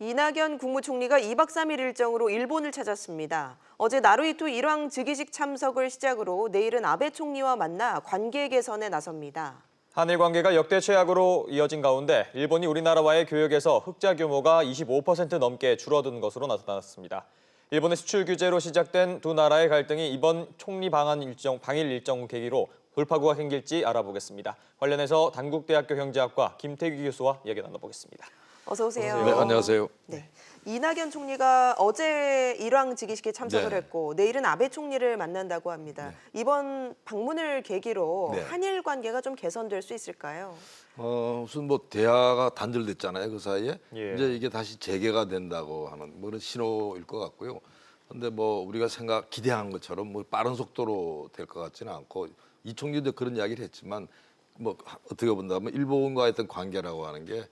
이낙연 국무총리가 2박 3일 일정으로 일본을 찾았습니다. 어제 나루히토 일왕 즉위식 참석을 시작으로 내일은 아베 총리와 만나 관계 개선에 나섭니다. 한일 관계가 역대 최악으로 이어진 가운데 일본이 우리나라와의 교역에서 흑자 규모가 25% 넘게 줄어든 것으로 나타났습니다. 일본의 수출 규제로 시작된 두 나라의 갈등이 이번 총리 방일 일정 계기로 돌파구가 생길지 알아보겠습니다. 관련해서 단국대학교 경제학과 김태규 교수와 이야기 나눠보겠습니다. 어서 오세요. 네, 안녕하세요. 네. 이낙연 총리가 어제 일왕 즉위식에 참석을 네. 했고 내일은 아베 총리를 만난다고 합니다. 이번 방문을 계기로 네. 한일 관계가 좀 개선될 수 있을까요? 우선 뭐 대화가 단절됐잖아요, 그 사이에. 예. 이제 이게 다시 재개가 된다고 하는 뭐 그런 신호일 것 같고요. 근데 뭐 우리가 기대한 것처럼 뭐 빠른 속도로 될 것 같지는 않고 이 총리도 그런 이야기를 했지만 뭐 어떻게 본다면 일본과 했던 관계라고 하는 게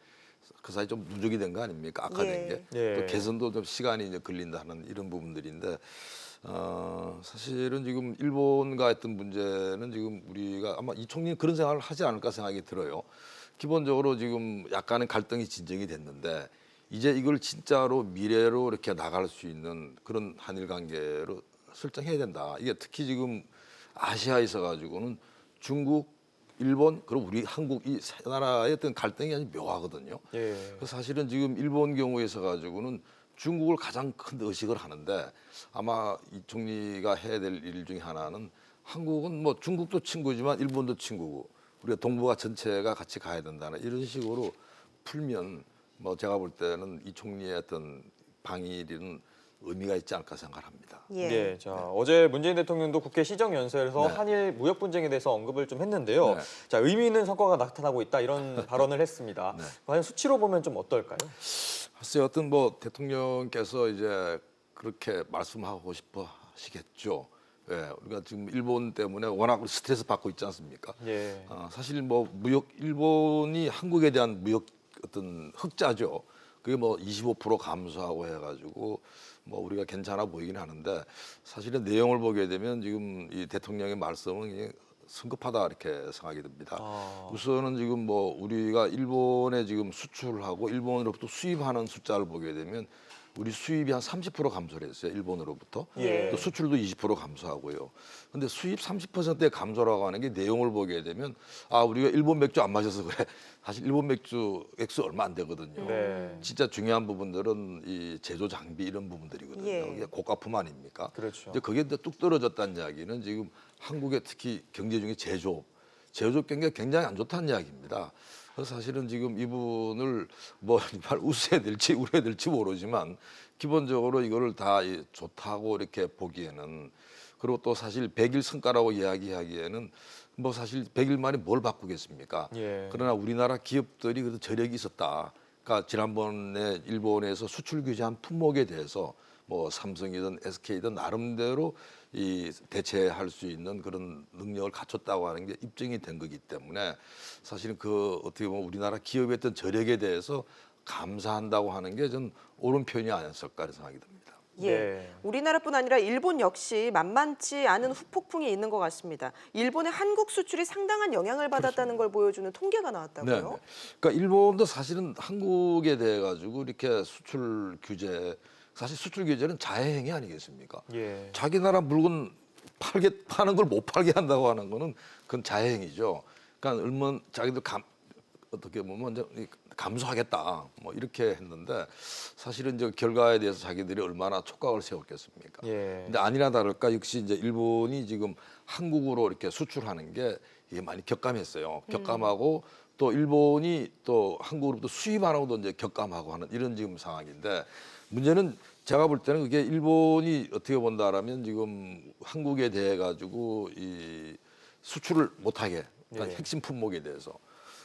그 사이 좀 누적이 된 거 아닙니까? 악화된 게. 예. 또 개선도 좀 시간이 이제 걸린다는 이런 부분들인데 사실은 지금 일본과 했던 문제는 지금 우리가 아마 이 총리는 그런 생각을 하지 않을까 생각이 들어요. 기본적으로 지금 약간의 갈등이 진정이 됐는데 이제 이걸 진짜로 미래로 이렇게 나갈 수 있는 그런 한일 관계로 설정해야 된다. 이게 특히 지금 아시아에 있어 가지고는 중국, 일본 그리고 우리 한국 이 세 나라의 어떤 갈등이 아주 묘하거든요. 예. 그래서 사실은 지금 일본 경우에 있어 가지고는 중국을 가장 큰 의식을 하는데 아마 이 총리가 해야 될 일 중에 하나는 한국은 뭐 중국도 친구지만 일본도 친구고 우리가 동북아 전체가 같이 가야 된다는 이런 식으로 풀면 뭐 제가 볼 때는 이 총리의 어떤 방일은 의미가 있지 않을까 생각합니다. 예. 자, 어제 문재인 대통령도 국회 시정연설에서 네. 한일 무역 분쟁에 대해서 언급을 좀 했는데요. 네. 자, 의미 있는 성과가 나타나고 있다 이런 발언을 했습니다. 네. 과연 수치로 보면 좀 어떨까요? 글쎄요, 어떤 뭐 대통령께서 이제 그렇게 말씀하고 싶어 하시겠죠. 예, 우리가 지금 일본 때문에 워낙 스트레스 받고 있지 않습니까? 예. 사실 뭐 일본이 한국에 대한 무역 어떤 흑자죠. 그게 뭐 25% 감소하고 해가지고 뭐 우리가 괜찮아 보이긴 하는데 사실은 내용을 보게 되면 지금 이 대통령의 말씀은 이게 성급하다 이렇게 생각이 듭니다. 우선은 지금 뭐 우리가 일본에 지금 수출하고 일본으로부터 수입하는 숫자를 보게 되면 우리 수입이 한 30% 감소를 했어요. 일본으로부터. 예. 또 수출도 20% 감소하고요. 근데 수입 30%의 감소라고 하는 게 내용을 보게 되면 우리가 일본 맥주 안 마셔서 그래. 사실 일본 맥주 액수 얼마 안 되거든요. 네. 진짜 중요한 부분들은 이 제조 장비 이런 부분들이거든요. 예. 이게 고가품 아닙니까? 그렇죠. 이제 그게 뚝 떨어졌다는 이야기는 지금 한국의 특히 경제 중에 제조업 경기가 굉장히 안 좋다는 이야기입니다. 그래서 사실은 지금 이분을 뭐 웃어야 될지 울어야 될지 모르지만 기본적으로 이거를 다 좋다고 이렇게 보기에는 그리고 또 사실 100일 성과라고 이야기하기에는 뭐 사실 100일 만에 뭘 바꾸겠습니까? 예. 그러나 우리나라 기업들이 그래도 저력이 있었다. 그러니까 지난번에 일본에서 수출 규제한 품목에 대해서 뭐 삼성이든 SK든 나름대로 이 대체할 수 있는 그런 능력을 갖췄다고 하는 게 입증이 된 거기 때문에 사실은 그 어떻게 보면 우리나라 기업의 어떤 저력에 대해서 감사한다고 하는 게 전 옳은 표현이 아니었을까 하는 생각이 듭니다. 예. 네. 우리나라뿐 아니라 일본 역시 만만치 않은 후폭풍이 있는 것 같습니다. 일본의 한국 수출이 상당한 영향을 받았다는 걸 보여주는 통계가 나왔다고요? 네. 그러니까 일본도 사실은 한국에 대해 가지고 이렇게 수출 규제 사실 수출 규제는 자해행위 아니겠습니까? 예. 자기 나라 물건 파는 걸 못 팔게 한다고 하는 거는 그건 자해행위죠. 그러니까 얼마나 자기들 어떻게 보면 이제 감수하겠다 뭐 이렇게 했는데 사실은 이제 결과에 대해서 자기들이 얼마나 촉각을 세웠겠습니까? 예. 근데 아니나 다를까 역시 이제 일본이 지금 한국으로 이렇게 수출하는 게 이게 많이 격감했어요. 격감하고 또 일본이 또 한국으로부터 수입하는 것도 이제 격감하고 하는 이런 지금 상황인데 문제는 제가 볼 때는 그게 일본이 어떻게 본다라면 지금 한국에 대해 가지고 이 수출을 못하게 그러니까 예. 핵심 품목에 대해서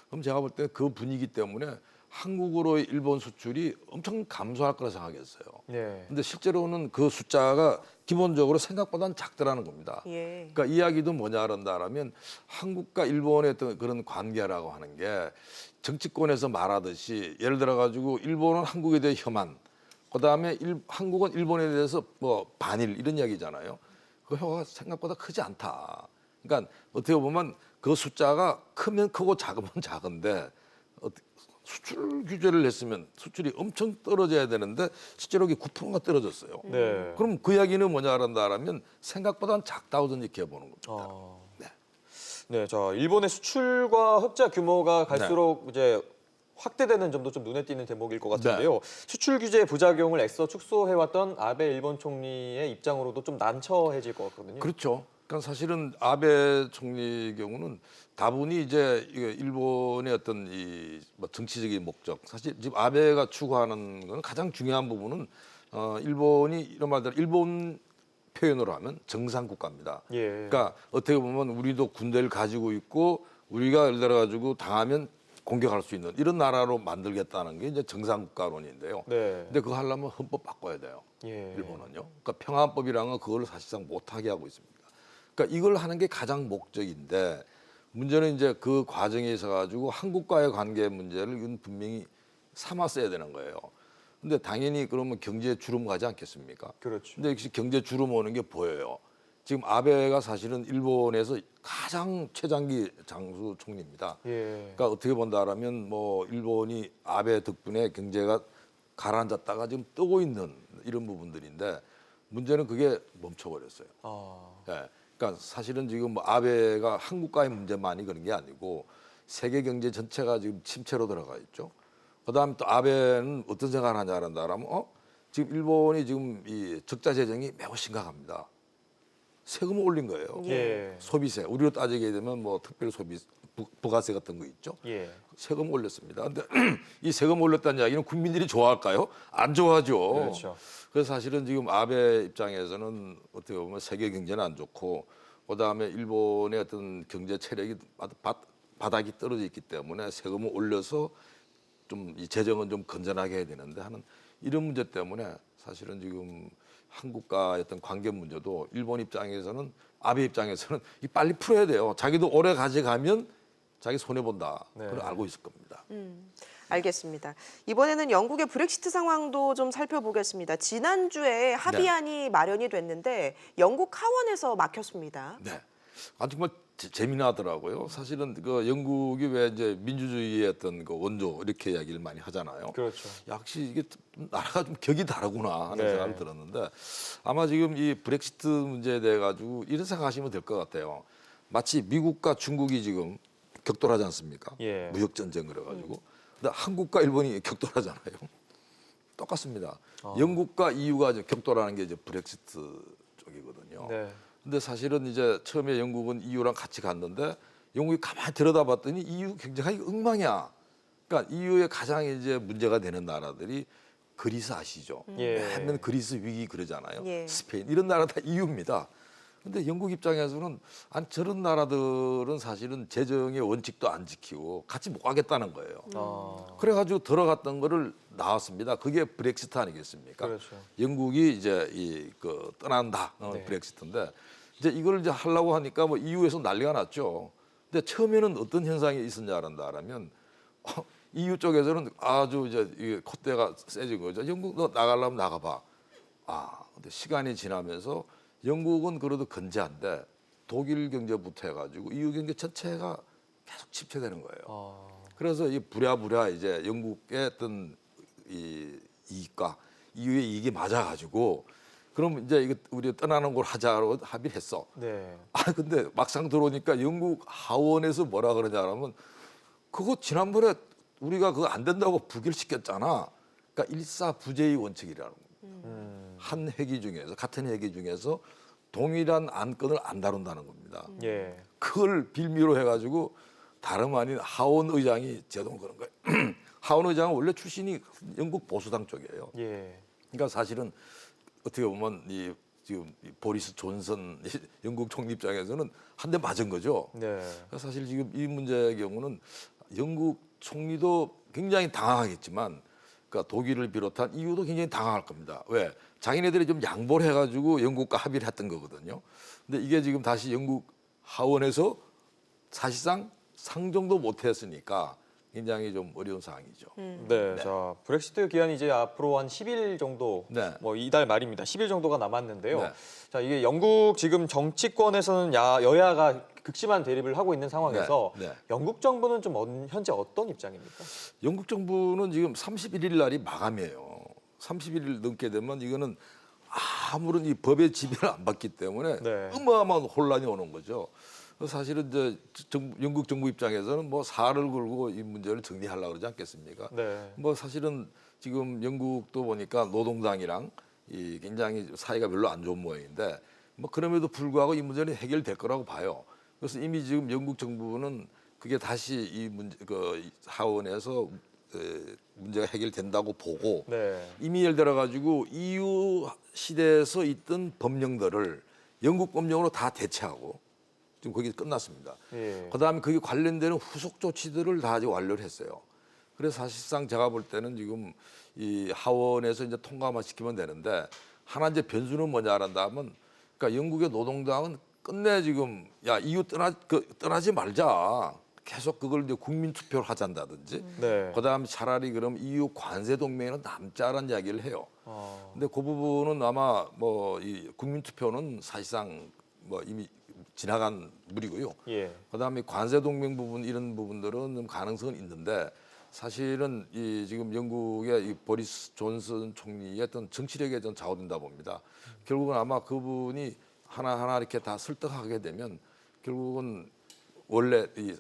그럼 제가 볼 때 그 분위기 때문에 한국으로 일본 수출이 엄청 감소할 거라 생각했어요. 네. 근데 실제로는 그 숫자가 기본적으로 생각보다는 작더라는 겁니다. 예. 그러니까 이야기도 뭐냐 한다라면 한국과 일본의 어떤 그런 관계라고 하는 게 정치권에서 말하듯이 예를 들어 가지고 일본은 한국에 대해 혐한, 그다음에 한국은 일본에 대해서 뭐 반일 이런 이야기잖아요. 그 혀가 생각보다 크지 않다. 그러니까 어떻게 보면 그 숫자가 크면 크고 작으면 작은데 수출 규제를 했으면 수출이 엄청 떨어져야 되는데 실제로 이게 9%가 떨어졌어요. 네. 그럼 그 이야기는 뭐냐라면 생각보다는 작다고 이렇게 보는 겁니다. 네. 네, 자 일본의 수출과 흑자 규모가 갈수록 이제 확대되는 점도 좀 눈에 띄는 대목일 것 같은데요. 수출 규제의 부작용을 애써 축소해왔던 아베 일본 총리의 입장으로도 좀 난처해질 것 같거든요. 그렇죠. 그러니까 사실은 아베 총리 경우는 다분히 이제 일본의 어떤 이뭐 정치적인 목적, 사실 지금 아베가 추구하는 건 가장 중요한 부분은 일본이 이런 말대로 일본 표현으로 하면 정상 국가입니다. 예. 그러니까 어떻게 보면 우리도 군대를 가지고 있고 우리가 예를 들어 가지고 당하면 공격할 수 있는 이런 나라로 만들겠다는 게 이제 정상 국가론인데요. 네. 근데 그거 하려면 헌법 바꿔야 돼요. 예. 일본은요. 그러니까 평화법이라는 건 그걸 사실상 못하게 하고 있습니다. 그러니까 이걸 하는 게 가장 목적인데 문제는 이제 그 과정에 있어 가지고 한국과의 관계 문제를 이건 분명히 삼았어야 되는 거예요. 근데 당연히 그러면 경제 주름 가지 않겠습니까? 그렇죠. 근데 역시 경제 주름 오는 게 보여요. 지금 아베가 사실은 일본에서 가장 최장기 장수 총리입니다. 예. 그러니까 어떻게 본다라면 뭐 일본이 아베 덕분에 경제가 가라앉았다가 지금 뜨고 있는 이런 부분들인데 문제는 그게 멈춰버렸어요. 아. 예. 그러니까 사실은 지금 뭐 아베가 한국과의 문제만이 그런 게 아니고 세계 경제 전체가 지금 침체로 들어가 있죠. 그다음에 또 아베는 어떤 생각을 하냐라면 지금 일본이 지금 이 적자 재정이 매우 심각합니다. 세금을 올린 거예요. 예. 소비세. 우리로 따지게 되면 뭐 특별 소비 부가세 같은 거 있죠. 예. 세금 올렸습니다. 근데 이 세금 올렸다는 이야기는 국민들이 좋아할까요? 안 좋아하죠. 그렇죠. 그래서 사실은 지금 아베 입장에서는 어떻게 보면 세계 경제는 안 좋고 그다음에 일본의 어떤 경제 체력이 바닥이 떨어져 있기 때문에 세금을 올려서 좀 이 재정은 좀 건전하게 해야 되는데 하는 이런 문제 때문에 사실은 지금 한국과의 어떤 관계 문제도 일본 입장에서는 아베 입장에서는 이 빨리 풀어야 돼요. 자기도 오래 가져가면 자기 손해 본다. 네. 그걸 알고 있을 겁니다. 알겠습니다. 이번에는 영국의 브렉시트 상황도 좀 살펴보겠습니다. 지난주에 합의안이 마련이 됐는데 영국 하원에서 막혔습니다. 네. 아 정말 재미나더라고요. 사실은 그 영국이 왜 이제 민주주의의 어떤 그 원조 이렇게 이야기를 많이 하잖아요. 그렇죠. 역시 이게 나라가 좀 격이 다르구나 하는 네. 생각이 들었는데 아마 지금 이 브렉시트 문제에 대해 가지고 이런 생각하시면 될 것 같아요. 마치 미국과 중국이 지금 격돌하지 않습니까? 예. 무역 전쟁 그래가지고. 근데 한국과 일본이 격돌하잖아요. 똑같습니다. 영국과 EU가 격돌하는 게 이제 브렉시트 쪽이거든요. 네. 근데 사실은 이제 처음에 영국은 EU랑 같이 갔는데 영국이 가만히 들여다봤더니 EU 굉장히 엉망이야. 그러니까 EU에 가장 이제 문제가 되는 나라들이 그리스 아시죠? 예. 맨날 그리스 위기 그러잖아요. 예. 스페인 이런 나라 다 EU입니다. 근데 영국 입장에서는 아니 저런 나라들은 사실은 재정의 원칙도 안 지키고 같이 못 가겠다는 거예요. 아. 그래가지고 들어갔던 거를 나왔습니다. 그게 브렉시트 아니겠습니까? 그렇죠. 영국이 이제 떠난다 네. 브렉시트인데 이제 이걸 이제 하려고 하니까 뭐 EU에서 난리가 났죠. 근데 처음에는 어떤 현상이 있었냐라면 EU 쪽에서는 아주 이제 이게 콧대가 세진 거죠. 영국 너 나가려면 나가봐. 근데 시간이 지나면서 영국은 그래도 건재한데 독일 경제부터 해가지고 EU 경제 전체가 계속 침체되는 거예요. 그래서 이 부랴부랴 이제 영국의 어떤 이 이익과 EU의 이익이 맞아가지고 그럼 이제 이거 우리 떠나는 걸 하자로 합의를 했어. 네. 근데 막상 들어오니까 영국 하원에서 뭐라 그러냐면 그거 지난번에 우리가 그거 안 된다고 부결시켰잖아. 그러니까 일사부재의 원칙이라는 거예요. 한 회기 중에서 같은 회기 중에서 동일한 안건을 안 다룬다는 겁니다. 예. 그걸 빌미로 해가지고 다름 아닌 하원 의장이 제동 그런 거예요. 하원 의장은 원래 출신이 영국 보수당 쪽이에요. 예. 그러니까 사실은 어떻게 보면 지금 보리스 존슨 영국 총리 입장에서는 한 대 맞은 거죠. 네. 그러니까 사실 지금 이 문제의 경우는 영국 총리도 굉장히 당황하겠지만, 그러니까 독일을 비롯한 EU도 굉장히 당황할 겁니다. 왜? 자기네들이 좀 양보를 해가지고 영국과 합의를 했던 거거든요. 근데 이게 지금 다시 영국 하원에서 사실상 상정도 못했으니까 굉장히 좀 어려운 상황이죠. 네, 자 브렉시트 기한이 이제 앞으로 한 10일 정도, 네. 뭐 이달 말입니다. 10일 정도가 남았는데요. 네. 자 이게 영국 지금 정치권에서는 여야가 극심한 대립을 하고 있는 상황에서 네, 네. 영국 정부는 좀 현재 어떤 입장입니까? 영국 정부는 지금 31일 날이 마감이에요. 31일 넘게 되면 이거는 아무런 이 법의 지배를 안 받기 때문에 네. 어마어마한 혼란이 오는 거죠. 사실은 이제 영국 정부 입장에서는 뭐 살을 걸고 이 문제를 정리하려고 그러지 않겠습니까? 네. 뭐 사실은 지금 영국도 보니까 노동당이랑 이 굉장히 사이가 별로 안 좋은 모양인데 뭐 그럼에도 불구하고 이 문제는 해결될 거라고 봐요. 그래서 이미 지금 영국 정부는 그게 다시 이 문제 그 하원에서 문제가 해결된다고 보고 네. 이미 예를 들어 가지고 EU 시대에서 있던 법령들을 영국 법령으로 다 대체하고 지금 거기 끝났습니다. 예. 그다음에 거기 관련되는 후속 조치들을 다 아직 완료를 했어요. 그래서 사실상 제가 볼 때는 지금 이 하원에서 이제 통과만 시키면 되는데 하나 이제 변수는 뭐냐란다 하면 그러니까 영국의 노동당은 끝내 지금 야 EU 떠나지 말자. 계속 그걸 이제 국민 투표를 하잔다든지 네. 그다음에 차라리 그럼 EU 관세 동맹에는 남자라는 이야기를 해요. 어. 근데 그 부분은 아마 뭐 이 국민 투표는 사실상 뭐 이미 지나간 물이고요. 예. 그다음에 관세 동맹 부분 이런 부분들은 좀 가능성은 있는데 사실은 이 지금 영국의 이 보리스 존슨 총리의 어떤 정치력에 좀 좌우된다 봅니다. 결국은 아마 그분이 하나하나 이렇게 다 설득하게 되면 결국은 원래 이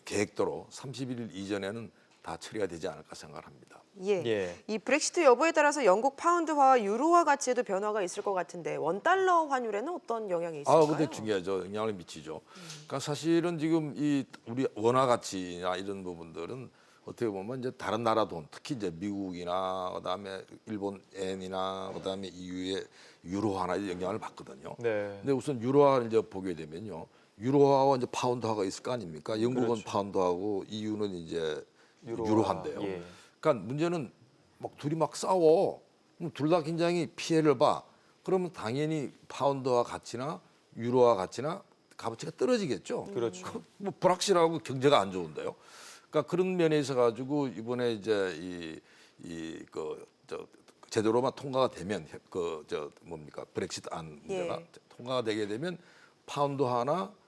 계획대로 31일 이전에는 다 처리가 되지 않을까 생각합니다. 예. 예. 이 브렉시트 여부에 따라서 영국 파운드화와 유로화 가치에도 변화가 있을 것 같은데 원달러 환율에는 어떤 영향이 있을까요? 근데 중요하죠. 영향을 미치죠. 그러니까 사실은 지금 이 우리 원화 가치나 이런 부분들은 어떻게 보면 이제 다른 나라 돈, 특히 이제 미국이나 그다음에 일본 엔이나 그다음에 EU의 유로화나 영향을 받거든요. 네. 근데 우선 유로화를 이제 보게 되면요. 유로화와 이제 파운드화가 있을 거 아닙니까? 영국은 그렇죠. 파운드하고 EU는 이제 유로화인데요. 예. 그러니까 문제는 막 둘이 막 싸워. 둘 다 굉장히 피해를 봐. 그러면 당연히 파운드화 가치나 유로화 가치나 값어치가 떨어지겠죠. 그렇죠. 뭐 불확실하고 경제가 안 좋은데요. 그러니까 그런 면에 있어 가지고 이번에 이제 제대로만 통과가 되면 브렉시트 안 문제가 예. 통과가 되게 되면 파운드화나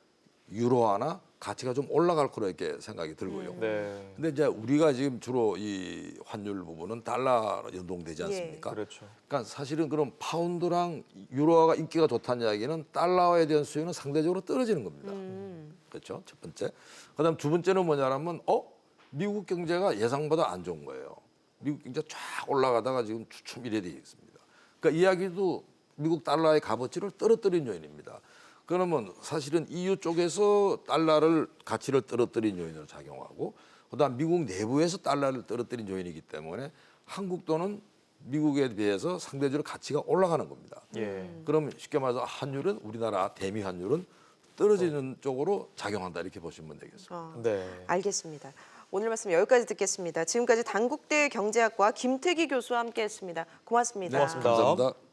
유로화나 가치가 좀 올라갈 거로 이렇게 생각이 들고요. 네. 근데 이제 우리가 지금 주로 이 환율 부분은 달러 연동되지 않습니까? 그렇죠. 그러니까 사실은 그럼 파운드랑 유로화가 인기가 좋다는 이야기는 달러에 대한 수요는 상대적으로 떨어지는 겁니다. 그렇죠? 첫 번째. 그다음 두 번째는 뭐냐면 미국 경제가 예상보다 안 좋은 거예요. 미국 경제 쫙 올라가다가 지금 주춤 이래 돼 있습니다. 그러니까 이야기도 미국 달러의 값어치를 떨어뜨린 요인입니다. 그러면 사실은 EU 쪽에서 달러를 가치를 떨어뜨린 요인으로 작용하고 그다음 미국 내부에서 달러를 떨어뜨린 요인이기 때문에 한국 돈은 미국에 비해서 상대적으로 가치가 올라가는 겁니다. 예. 그러면 쉽게 말해서 환율은 우리나라 대미 환율은 떨어지는 쪽으로 작용한다 이렇게 보시면 되겠습니다. 네. 알겠습니다. 오늘 말씀 여기까지 듣겠습니다. 지금까지 단국대 경제학과 김태기 교수와 함께했습니다. 고맙습니다. 고맙습니다. 감사합니다.